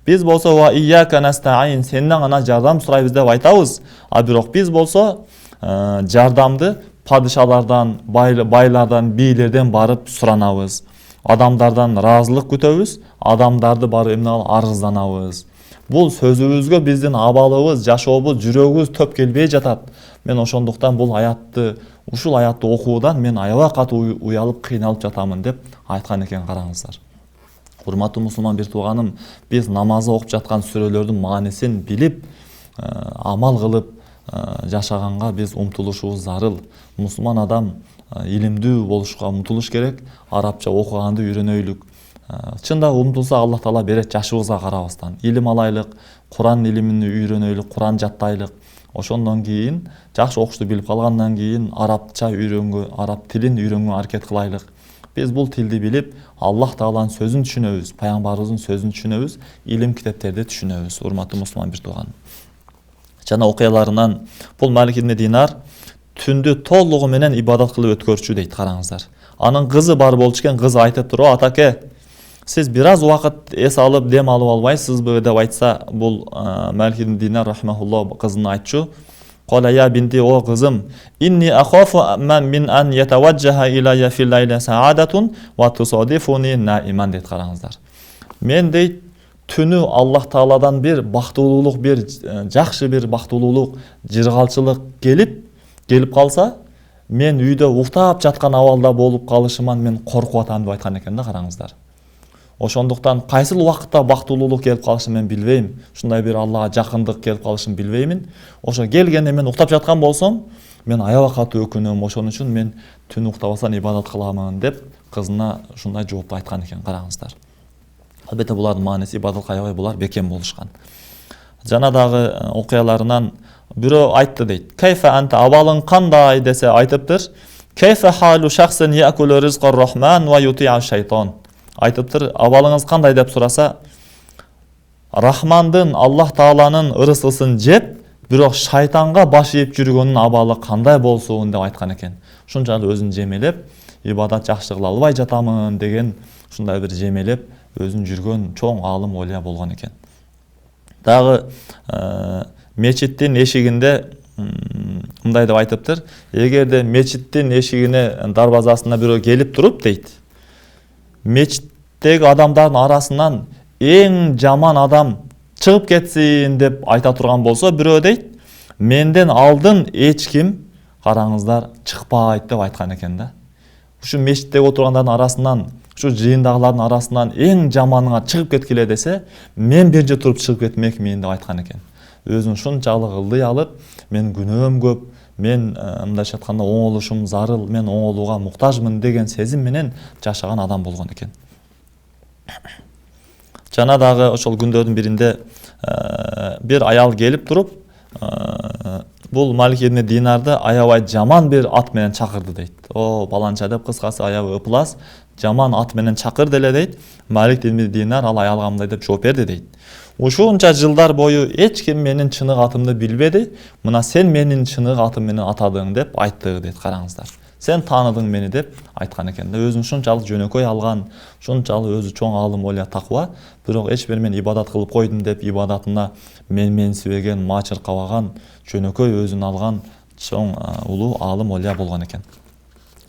Biz bolsa va iyyaka nasta'in, senden gana jardam surayбыз деп айтабыз. А бирок биз болсо жардамды падышалардан, байлардан, бийлерден барып суранабыз. Адамдардан разылык күтөбүз, адамдарды барып эмне кылып арызданабыз. Бул сөзүбүзгө биздин абалыбыз, жашообуз, жүрөгүбүз төп келбей жатат. Мен ошондуктан бул аятты, ушул аятты окуудан мен аябай катуу уялып, кыйналып жатамын деп айткан экен, караңыздар. Урматтуу мусулман бир тууганым, биз намазды окуп жаткан сүрөлөрдүн маанисин билип, амал кылып жашаганга биз умтулушубуз зарыл. Мусулман адам илимдүү болушка умтулуш керек, арабча окуганды үйрөнөйлүк. Чында умтулса Аллах Таала берет жашыбызга карабастан. Илим алайлык, Куран илимин үйрөнөйлүк, Куран жаттайлык. Ошондон кийин жакшы окушту билип калгандан кийин арабча араб тилин үйрөнгөнгө аракет кылайлык. Biz bul tildi bilip Allah Taala'nın sözünü düşünöbüz, Peygamberimizin sözünü düşünöbüz, ilim kitaplarda düşünöbüz. Urmatlı Müslüman bir tuğan. Jana okuyalarından bul Malik ibn Dinar tündü tolluğu menen ibadat kılıp ötkөрчү deyt, karаңыздар. Anın kızı bar bolчукен, kızı aytıp turu, atake siz biraz vakit es alıp dem alıp albaysızbı dep aytsa, bul Malik ibn Dinar rahimahullah kızına aytçu. Qala ya binti, o kızım, inni akhafu min an yetevajjaha ilayya fil layla sa'adatun wa tusadifuni naiman deyt, karаңыздар. Men deyt tünü Allah Taala'dan bir baktululuk, bir jakşı bir baktululuk, jırgalçılık gelip kalsa, men үйдө уктап жаткан абалда болуп калышыман мен коркуп атам деп айткан экен да, караңыздар. Ошондуктан кайсыл убакытта бактылуулук келип калышын мен билбейм. Ушундай бир Аллага жакындык келип калышын билбеймин. Ошо келгенде мен уктап жаткан болсом, мен аябай катуу өкүнөм. Ошон үчүн мен түн уктабастан ибадат кыламын деп кызына ушундай жооп айткан экен, караңыздар. Албетте булардын мааниси ибадатка аябай булар бекем болушкан. Жана дагы окуяларынан бирөө айтты дейт. Кайфа анта, абалың кандай десе айтыптыр. Кайфа халу шахсан яакулу ризкар рахман ва юти'а шайтан. Айтыптыр, абалыңыз кандай деп сураса, Рахмандын, Аллах Тааланын ырысысын жеп, бирок шайтанга баш ийип жүргөнүн абалы кандай болсун деп айткан экен. Ушунчалык өзүн жемелеп, ибадат жакшы кыла албай жатамын деген ушундай бир жемелеп өзүн жүргөн чоң алым олия болгон экен. Дагы мечиттин эшигинде мындай деп айтыптыр. Эгерде мечиттин эшигине дарбазасына бирөө келип туруп дейт, мечиттеги адамдардын арасынан эң жаман адам чыгып кетсин деп айта турган болсо, бирөө дейт, менден алдын эч ким, караңыздар, чыкпайт деп айткан экен да. Ушу мечиттеги отургандардын арасынан Şu жыйындагылардын арасынан эң жаманыңа чыгып кеткиле десе, мен бир жерде туруп чыгып кетмекмин деп айткан экен. Өзүн ушунчалык ылдый алып, мен күнөөм көп, мен мындайча айтканда оңолушум зарыл, мен оңолууга муктажмын деген сезим менен жашаган адам болгон экен. Жана дагы ошол күндөрдүн биринде бир аял келип туруп, бул Малик ибн Динарды аябай жаман бир ат менен чакырды дейт. О, баланча деп кыскасы аябай ыплас, жаман ат менен чакырды эле дейт. Малик ибн Динар ал аялга мындай деп жооп берди дейт. Ушунча жылдар бою эч ким менин чынык атымды билбеди. Мына сен менин чынык атым менен атадың деп айтты дейт. Караңыздар. Сен тааныдың мени деп айткан экен. Өзүн ушунчалык жөнөкөй алган, ушунчалык өзү чоң алым оля таква, бирок эч бир мен ибадат кылып койдум деп ибадатына менсибеген, мачыр кабаган, жөнөкөй өзүн алган чоң улуу алым оля болгон экен.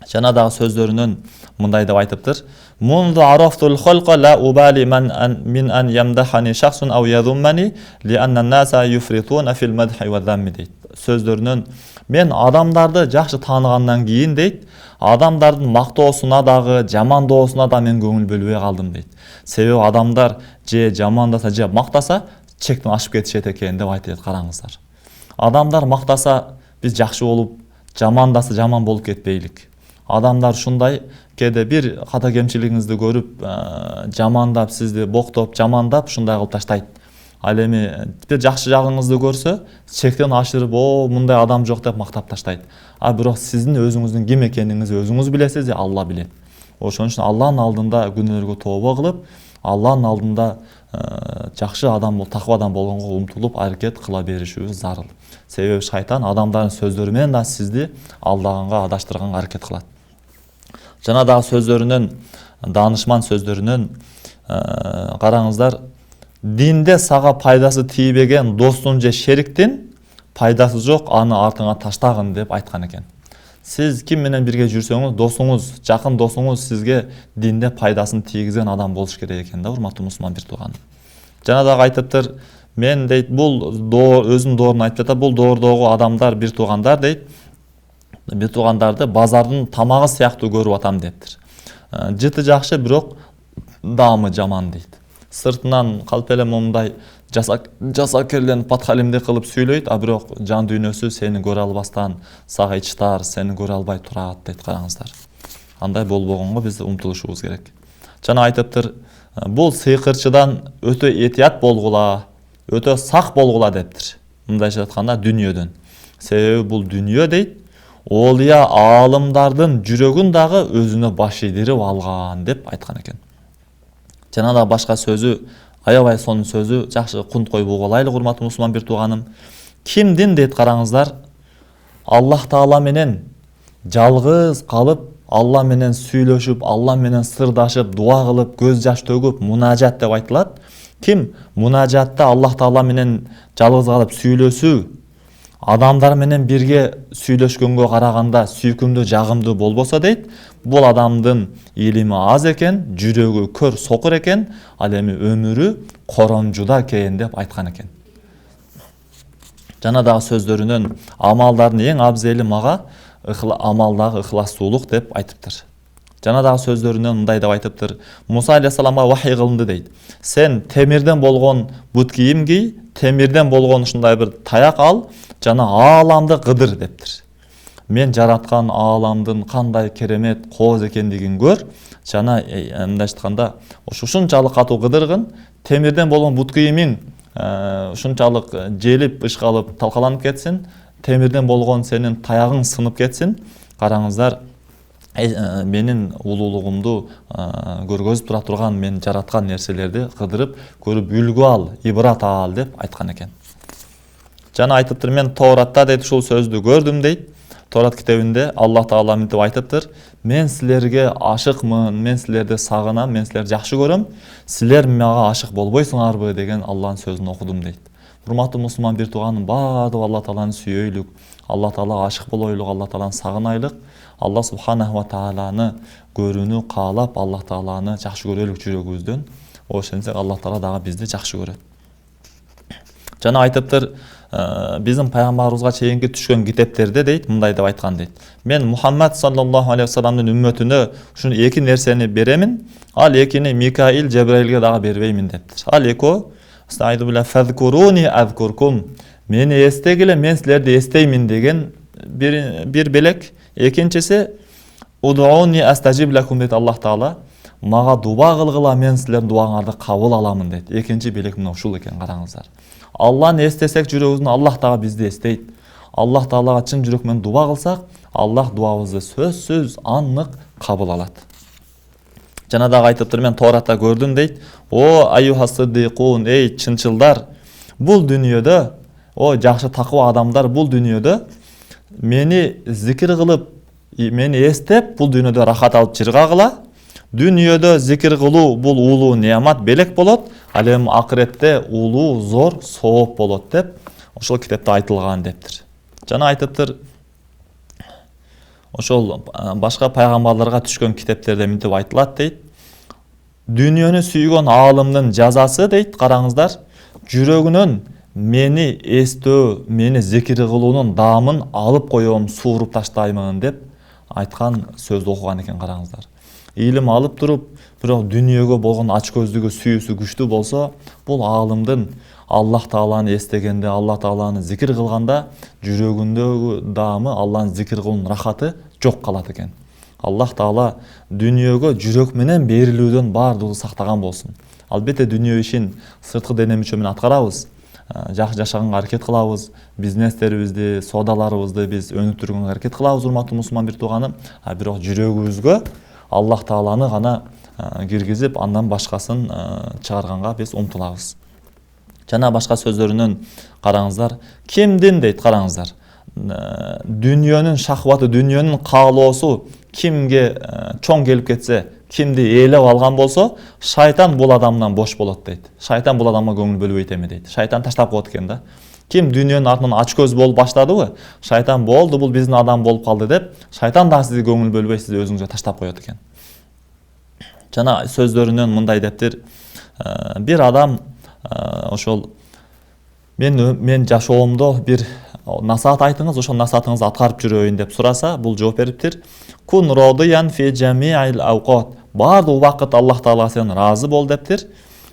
Жана дагы сөздөрүнөн мындай деп айтыптыр. Mundu araftul khalqa la ubali min an yamdahani shakhsun aw yadhummani li anna an-nasa yufrituna fil madhi wa dhammi deyt. Сөздөрүнөн мен адамдарды жакшы тааныгандан кийин дейт, адамдардын мактоосуна дагы, жамандоосуна да мен көңүл бөлбөй калдым дейт. Себеби адамдар же жамандаса же мактаса чектен ашып кетишет экен деп айтат. Караңыздар. Адамдар мактаса биз жакшы болуп, жамандаса жаман болуп кетпейлик. Адамдар шундай кээде бир ката кемчилигиңизди көрүп, жамандап сизди боктоп, жамандап шундай кылып таштайт. Ал эми бир жакшы жагыңызды көрсө, чектен ашырып, о, мындай адам жок деп мактап таштайт. А бирок сиздин өзүңүздүн ким экениңизди өзүңүз билесиз, Алла билет. Ошон үчүн Алланын алдында күнөөлөргө тооба кылып, Алланын алдында жакшы адам, таква адам болгонго умтулуп аракет кыла беришибиз зарыл. Себеби шайтан адамдардын сөздөрү менен да сизди алдаганга, адаштырганга аракет кылат. Жана дагы сөздөрүнөн, данышман сөздөрүнөн караңыздар, динде сага пайдасы тийбеген достун же шериктин пайдасы жок, аны артыңа таштагын деп айткан экен. Сиз ким менен бирге жүрсөңүз, досуңуз, жакын досуңуз сизге динде пайдасын тийгизген адам болуш керек экен да, урматтуу мусулман бир тууганым. Жана дагы айтыптыр, мен дейт, бул өзүнүн доорун айтып атат, бул доордогу адамдар бир туугандар дейт, бир туугандарды базардын тамагы сыяктуу көрүп атам дептир. Жыты жакшы, бирок даамы жаман дейт. Сыртынан калп эле момундай жасакерленип патхалимди кылып сүйлөйт, а бирок жан дүйнөсү сени көрө албастан сага ичтар, сени көрө албай турат дейт. Караңыздар. Андай болбогонго биз умтулушубуз керек. Жана айтыптыр, бул сыйкырчыдан өтө этият болгула, өтө сак болгула дептир. Мындайча айтканда дүйнөдөн. Себеби бул дүйнө дейт, олия аалымдардын жүрөгүн дагы өзүнө баш ийдирип алган деп айткан экен. Жана да башка сөзү, аябай сонун сөзү, жакшы кунт коюп угуп алайлы, урматтуу мусулман бир тууганым. Кимдин дейт, караңыздар, Аллах Таала менен жалгыз калып, Алла менен сүйлөшүп, Алла менен сырдашып, дуа кылып, көз жаш төгүп, мунажат деп айтылат. Ким мунажатта Аллах Таала менен жалгыз калып сүйлөсүү, адамдар менен бирге сүйлөшкөнгө караганда сүйкүмдүү, жагымдуу болбосо дейт, бул адамдын илими аз экен, жүрөгү көр, сокур экен, ал эми өмүрү коромжуда экен деп айткан экен. Жана дагы сөздөрүнөн амалдардын эң абзели мага амалдагы ыхластуулук деп айтыптыр. Жана дагы сөздөрүнөн мындай деп айтыптыр, Муса алейхисаламга вахий кылынды дейт. Сен темирден болгон бут кийим ки, темирден болгон ушундай бир таяк ал, жана ааламды кыдыр дептир. Мен жараткан ааламдын кандай керемет кооз экендигин көр, жана мындай айтканда ушунчалык катуу кыдыргын, темирден болгон бут кийимиң ушунчалык желип, ышкалып, талкаланып кетсин, темирден болгон сенин таягың сынып кетсин. Караңыздар, менин улуулугумду көргөзүп тура турган мен жараткан нерселерди кыдырып көрүп үлгү ал, ибрат ал деп айткан экен. Жана айтыптыр, мен Тооратта дейт ушул сөздү көрдүм дейт. Тоорат китебинде Аллах Таала мынтип айтыптыр, мен силерге ашыкмын, мен силерди сагынам, мен силерди жакшы көрөм, силер мага ашык болбойсуңарбы деген Алланын сөзүн окудум дейт. Урматтуу мусулман бир тууганым, баардыгы Алла Тааланы сүйөйлүк, Алла Таалага ашык болойлук, Алла Тааланы сагынайлык, Алла Субханаху ва Тааланы көрүүнү каалап, Алла Тааланы жакшы көрөлүк жүрөгүбүздөн. Ошентсек Алла Таала дагы бизди жакшы көрөт. Жана айтыптыр, биздин пайгамбарыбызга чейинки түшкөн китептерде дейт, мындай деп айткан дейт. Мен Мухаммад саллаллаху алейхи вассаламдын үммөтүнө ушуну эки нерсени беремин. Ал экини Микаил, Жебраилге дагы бербеймин дептир. Ал эко Стайду биле фазкуруни азкуркум. Мени эстегиле, мен силерди эстеймин деген bir белек. Экинчиси удууни астажиб лакум дейт Аллах Таала. Мага дуба кылгыла, мен силердин дубаңарды кабыл аламын дейт. Экинчи белек мына ушул экен, караңыздар. Алланы эстесек жүрөгүбүздөн Аллах дагы бизди эстейт. Аллах Таалага чын жүрөк менен дуба кылсак, Аллах дубабызды сөзсүз анык кабыл алат. Жана дагы айтыптыр, мен Торатта көрдүм дейт. О аюхасыддикун, эй чынчылдар, бул дүйнөдө, о жакшы таква адамдар, бул дүйнөдө мени зикир кылып, мени эстеп, бул дүйнөдө рахат алып чыргагыла. Дүйнөдө зикир кылуу бул улуу неамат, белек болот, ал эми акыретте улуу зор сооп болот деп ошол китепте айтылган дептир. Жана айтыптыр, ошол башка пайгамбарларга түшкөн китептерде мынтип айтылат дейт. Дүйнөнү сүйгөн аалымдын жазасы дейт, караңыздар, жүрөгүнөн мени эстөө, мени зикир кылуунун даамын алып коём, сууруп таштаймын деп айткан сөздү окуган экен, караңыздар. Илим алып туруп, бирок дүйнөгө болгон ачкөздүгү, сүйүүсү күчтүү болсо, бул аалымдын Аллах Тааланы эстегенде, Аллах Тааланы зикир кылганда жүрөгүндөгү даамы, Аллахны зикир кылуунун рахаты жок калат экен. Аллах Таала дүйнөгө жүрөк менен берилүүдөн баардыгы сактаган болсун. Албетте дүйнө ишин сырткы дене мүчө менен аткарабыз. Жакшы жашаганга аракет кылабыз, бизнестерибизди, соодаларыбызды биз өнүктүргөнгө аракет кылабыз, урматтуу мусулман бир тууганым. Бирок жүрөгүбүзгө Аллах Тааланы гана киргизип, андан башкасын чыгарганга биз умтулабыз. Жана башка сөздөрүнөн караңыздар, кимдин дейт, караңыздар. Дүйнөнүн шахваты, дүйнөнүн каалоосу кимге чоң келип кетсе, кимди ээлеп алган болсо, шайтан бул адамдан бош болот дейт. Шайтан бул адамга көңүл бөлбөйт эми дейт. Шайтан таштап коет экен да. Ким дүйнөнүн артынан ачкөз болуп баштадыбы, шайтан болду, бул биздин адам болуп калды деп, шайтан да сизге көңүл бөлбөй, сизди өзүңүзгө таштап коет экен. Жана сөздөрүнөн мындай дептир, бир адам ошол мен жашоомдо бир насаат айтыңыз, ошол насаатыңызды аткарып жүрөйүн деп сураса, бул жооп бериптир. Кун родиян фи жамиил ауқат. Бардык убакыт Аллах Таалага сен разы бол дептир.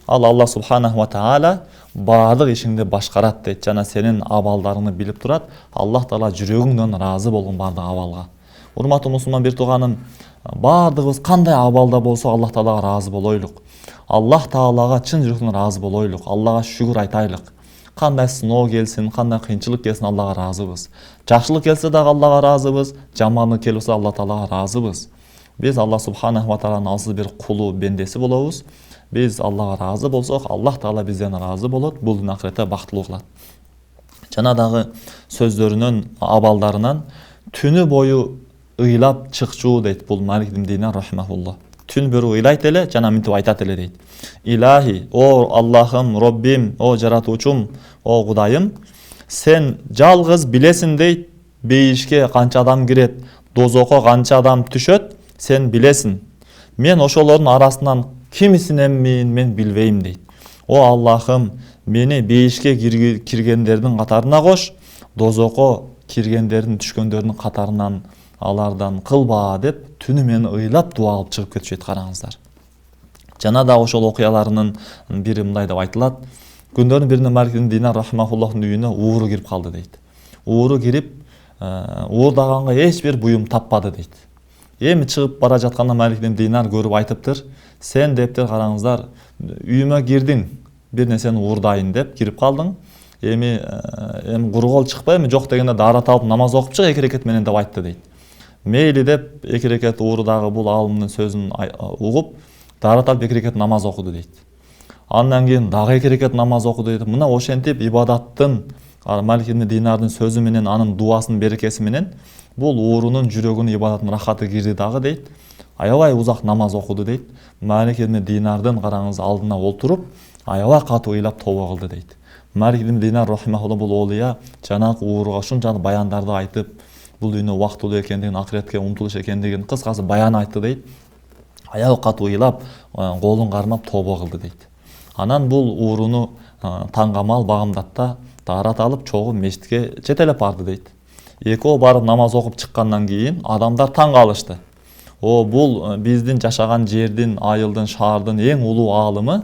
Ал Аллах субханаху ва таала бардык ишиңди башкарат дейт. Жана сенин абалдарыңды билип турат. Аллах Таала жүрөгүңдөн разы болгон бардык абалга. Урматтуу мусулман бир тууганым, бардыгыбыз кандай абалда болсо Аллах Таалага разы болойлук. Аллах Таалага чын жүрөктөн разы болойлук. Аллага шүгүр айтайлык. Кандай сыноо келсин, кандай кыйынчылык келсин, Аллага разыбыз. Жакшылык келсе дагы Аллага разыбыз, жамандык келсе Аллах Таалага разыбыз. Биз Аллах субханаху ва тааланын алсыз бир кулу, бендеси болобуз. Биз Аллага разы болсок, Аллах Таала бизден разы болот, бул дүйнө акыретте бактылуу кылат. Жана дагы сөздөрүнөн, абалдарынан түнү бою ыйлап чыкчуу дейт бул Малик ибн Динар рахимахуллах. Түн бөрү ыйлайт эле, жана мынтип айтат эле дейт. Илахи, о Аллахым, Роббим, о жаратуучум, о Кудайым, сен жалгыз билесиң дейт, бейишке канча адам кирет, дозокко канча адам түшөт, сен билесиң. Мен ошолордун арасынан кимисиненмин, мен билбейм дейт. О Аллахым, мени бейишке киргендердин катарына кош, дозокко киргендердин, түшкөндөрдүн катарынан алардан кылба деп түнү менен ыйлап дуа кылып чыгып кетишет, караңыздар. Жана да ошол окуяларынын бири мындай деп айтылат. Күндөрдүн биринде Малик ибн Динар рахимахуллахтын үйүнө ууру кирип калды дейт. Ууру кирип, уурдаганга эч бир буюм таппады дейт. Эми чыгып бара жатканда Малик ибн Динар көрүп айтыптыр. Сен дептир, караңыздар, үйүмө кирдиң, бир нерсени уурдайын деп кирип калдың. Эми кургол чыкпайбы, жок дегенде дара табып намаз окуп чык эки рекет менен деп айтты дейт. Мейли деп эки рекет уурдагы бул аалымдын сөзүн угуп, дара табып эки рекет намаз окуду дейт. Андан кийин дагы эки рекет намаз окуду дейт. Мына ошентип ибадаттын, Малик ибн Динардын сөзү менен, анын дуасынын берекеси менен бул уурунун жүрөгүнүн ибадаттын рахаты кирди дагы дейт. Аябай узак намаз окуду дейт. Малик ибн Динардын караңыз алдына олтуруп, аябай катуу ыйлап тобо кылды дейт. Малик ибн Динар рахимахуллах бул олия жанагы ууруга ушунча баяндарды айтып, бул дүйнө убактылуу экендигин, акыретке умтулуш экендигин кыскасы баян айтты дейт. Аябай катуу ыйлап, колун кармап тобо кылды дейт. Анан бул ууруну таңгамал багымдатта таарат алып чогуу мешитке жетелеп барды дейт. Экөө барып намаз окуп чыккандан кийин адамдар таң калышты. Бул биздин жашаган жердин, айылдын, шаардын эң улуу аалымы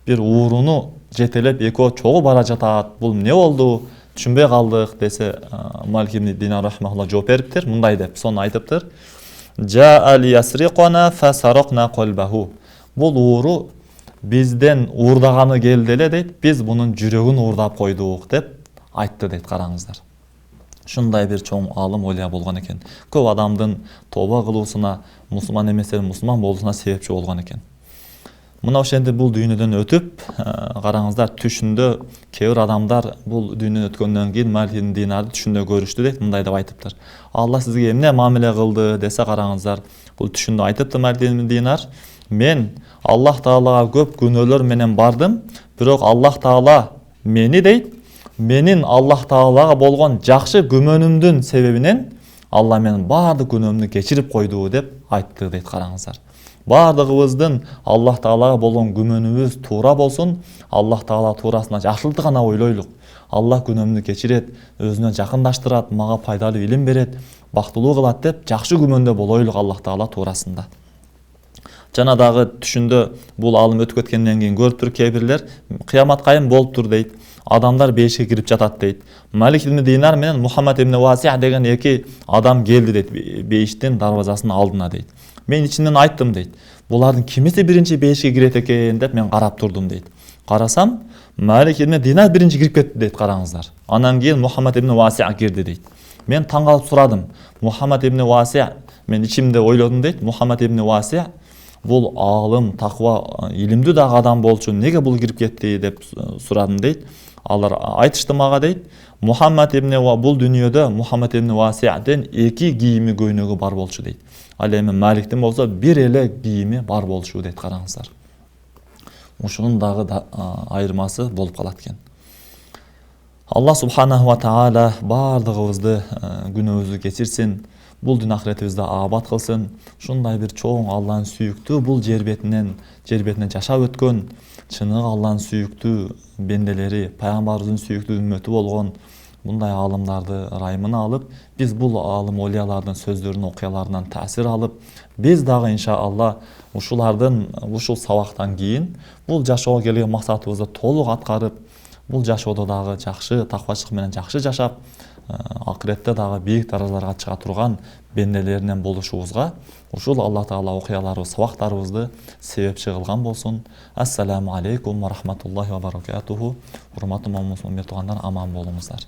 бир ууруну жетелеп экөө чогуу бара жатат. Бул эмне болду? Түшүнбөй калдык десе, Малик ибн Динар рахмаулла жооп бериптир, мындай деп, сону айтыптыр. Бул ууру бизден уурдаганы келди эле дейт, биз бунун жүрөгүн уурдап койдук деп айтты дейт, караңыздар. Шундай бир чоң алым олия болгон экен. Көп адамдын тоба кылуусуна, мусулман эместердин мусулман болуусуна себепчи болгон экен. Мына ошенде бул дүйнөдөн өтүп, караңыздар, түшүндө кээ бир адамдар бул дүйнөдөн өткөндөн кийин Малик ибн Динарды түшүндө көрүштү дейт, мындай деп айтыптыр. Алла сизге эмне мамиле кылды десе, караңыздар, бул түшүндө айтыпты Малик ибн Динар: мен Аллах Таалага көп күнөөлөр менен бардым, бирок Аллах Таала мени дейт, менин Аллах Таалага болгон жакшы күмөнүмдүн себебинен Алла менин баардык күнөөмдү кечирип койду деп айтты дейт, караңыздар. Бардыгыбыздын Аллах Таалага болгон күмөнүбүз туура болсун, Аллах Таала туурасына жакшылыкты гана ойлойлук. Аллах күнөөмдү кечирет, өзүнө жакындаштырат, мага пайдалуу илим берет, бактылуу кылат деп жакшы күмөндө болойлук Аллах Таала туурасында. Жана дагы түшүндө бул алым өтүп кеткенден кийин көрүптүр кээ бирлер, кыямат кайым болуптур дейт. Адамдар бейишке кирип жатат дейт. Малик ибн Динар менен Мухаммад ибн Васиъ деген эки адам келди дейт, бейиштин дарбазасынын алдына дейт. Мен ичимден айттым дейт. Булардын кимиси биринчи бейишке кирет экен деп мен карап турдум дейт. Карасам, Малик ибн Динар биринчи кирип кетти дейт, караңыздар. Анан кийин Мухаммад ибн Васиъ кирди дейт. Мен таң калып сурадым. Мухаммад ибн Васиъ, мен ичимде ойлодум дейт. Мухаммад ибн Васиъ бул аалым, таква, илимдүү дагы адам болчу, неге бул кирип кетти деп сурадым дейт. Алар айтышты мага дейт. Бул дүйнөдө Мухаммад ибн Васиъден эки кийими көйнөгү бар болчу дейт. Ал эми Маликтин болсо бир эле кийими бар болчу дейт, караңыздар. Ушунун дагы айырмасы болуп калат экен. Алла субханаху ва таала бардыгыбызды күнөөбүздү кечирсин, бул дүйнө ахиретибизде абад кылсын. Ушундай бир чоң Алланын сүйүктүү бул жер бетинен жашап өткөн, чыныгы Алланын сүйүктүү бенделери, пайгамбарыбыздын сүйүктүү үммөтү болгон мындай аалымдарды ырайымына алып, биз бул аалым олиялардын сөздөрүнөн, окуяларынан таасир алып, биз дагы иншалла ушул сабактан кийин бул жашоого келген максатыбызды толук аткарып, бул жашоодо дагы жакшы таквачылык менен жакшы жашап, акыретте дагы бийик даражаларга чыга турган бенделеринен болушубузга ушул Аллах Таала окуяларыбыз, сабактарыбызды себепчи кылган болсун. Ассаламу алейкум ва рахматуллахи ва баракатуху. Урматтуу момун мусулман туугандар, аман болуңуздар.